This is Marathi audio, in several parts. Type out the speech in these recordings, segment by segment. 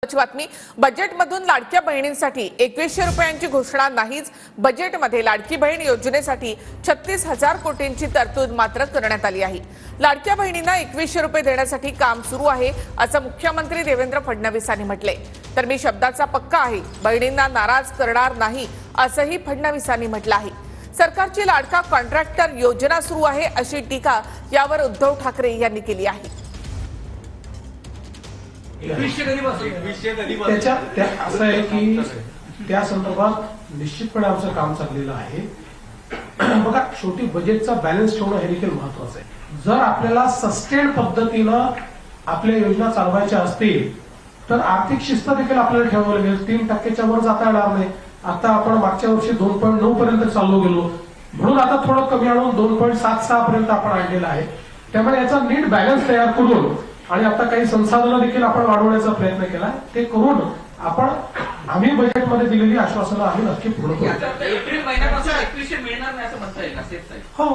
बातमी बजेटमधून लाडक्या बहिणींसाठी 2100 रुपयांची घोषणा नाहीच। बजेटमध्ये लाडकी बहीण योजनेसाठी 36,000 कोटींची तरतूद मात्र करण्यात आली आहे। लाडक्या बहिणींना 2100 रुपये देण्यासाठी काम सुरू आहे असं मुख्यमंत्री देवेंद्र फडणवीसांनी म्हटले। तर मी शब्दाचा पक्का आहे, बहिणींना नाराज करणार नाही असंही फडणवीसांनी म्हटलं आहे। सरकारची लाडका कॉन्ट्रॅक्टर योजना सुरू आहे अशी टीका यावर उद्धव ठाकरे यांनी केली आहे। असं आहे की त्या संदर्भात निश्चितपणे आमचं काम चाललेलं आहे। बघा, शेवटी बजेटचा बॅलन्स ठेवणं हे देखील महत्वाचं आहे। जर आपल्याला सस्टेन पद्धतीनं आपल्या योजना चालवायच्या असतील तर आर्थिक शिस्त देखील आपल्याला ठेवावं लागेल। 3% वर जाता येणार नाही। आता आपण मागच्या वर्षी 2.9 पर्यंत चाललो गेलो, म्हणून आता थोडं कमी आणून 2.76 पर्यंत आपण आणलेलं आहे। त्यामुळे याचा नीट बॅलन्स तयार करून आणि आता काही संसाधनं देखील आपण वाढवण्याचा प्रयत्न केला, ते करून आपण आम्ही बजेटमध्ये दिलेली आश्वासनं आम्ही नक्की पूर्ण करू। एप्रिल महिन्यापासून 2100 मिळणार नाही असं म्हणता येईल का साहेब? हो,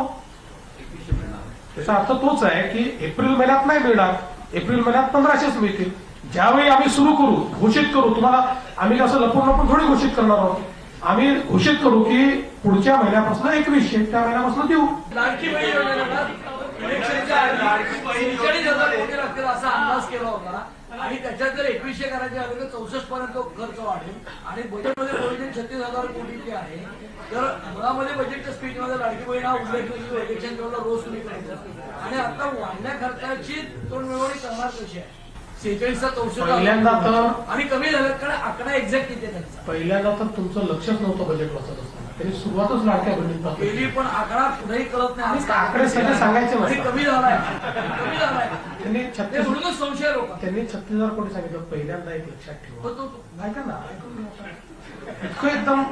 त्याचा अर्थ तोच आहे की एप्रिल महिन्यात नाही मिळणार, एप्रिल महिन्यात 1500च मिळतील। ज्यावेळी आम्ही सुरू करू, घोषित करू, तुम्हाला आम्ही असं लपून लपून थोडी घोषित करणार आहोत। आम्ही घोषित करू की पुढच्या महिन्यापासून 2100 त्या महिन्यापासून देऊ। लाडकी बहीण योजनेला इलेक्शनच्या आधी 43,000 कोटी लागतील असा अंदाज केला होता आणि त्याच्यात जर 2100 करायचे झाले तर 64 पर्यंत खर्च वाढेल आणि बजेटमध्ये प्रोव्हिजन 36,000 कोटीची आहे। तर मुळामध्ये बजेटच्या स्पीचमध्ये लाडकी बहीण हा उल्लेख केला, इलेक्शन वेळेला रोज तुम्ही करायचं आणि आता वाढल्या खर्चाची तोडमिळवणी करणार कशी आहे? 46 पहिल्यांदा तर आणि कमी झालं कारण आकडा एक्झॅक्ट किती त्यांचा? पहिल्यांदा तर तुमचं लक्षच नव्हतं बजेट वाचत असताना, त्यांनी सुरुवातच लाडक्या बहिणींना केली, पण आकडा पुढेही कळत नाही। आकडे सगळे सांगायचे आणि नसतात। कमी झालाय, कमी झालाय त्यांनी ते 36 म्हणूनच संशय लोक त्यांनी 36,000 कोटी सांगितलं। पहिल्यांदा एक लक्षात ठेवा, ऐका ना, इतकं एकदम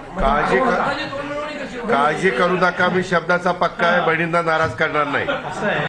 काळजी करू नका, मी शब्दाचा पक्का आहे, बहिणींना नाराज करणार नाही। असं आहे।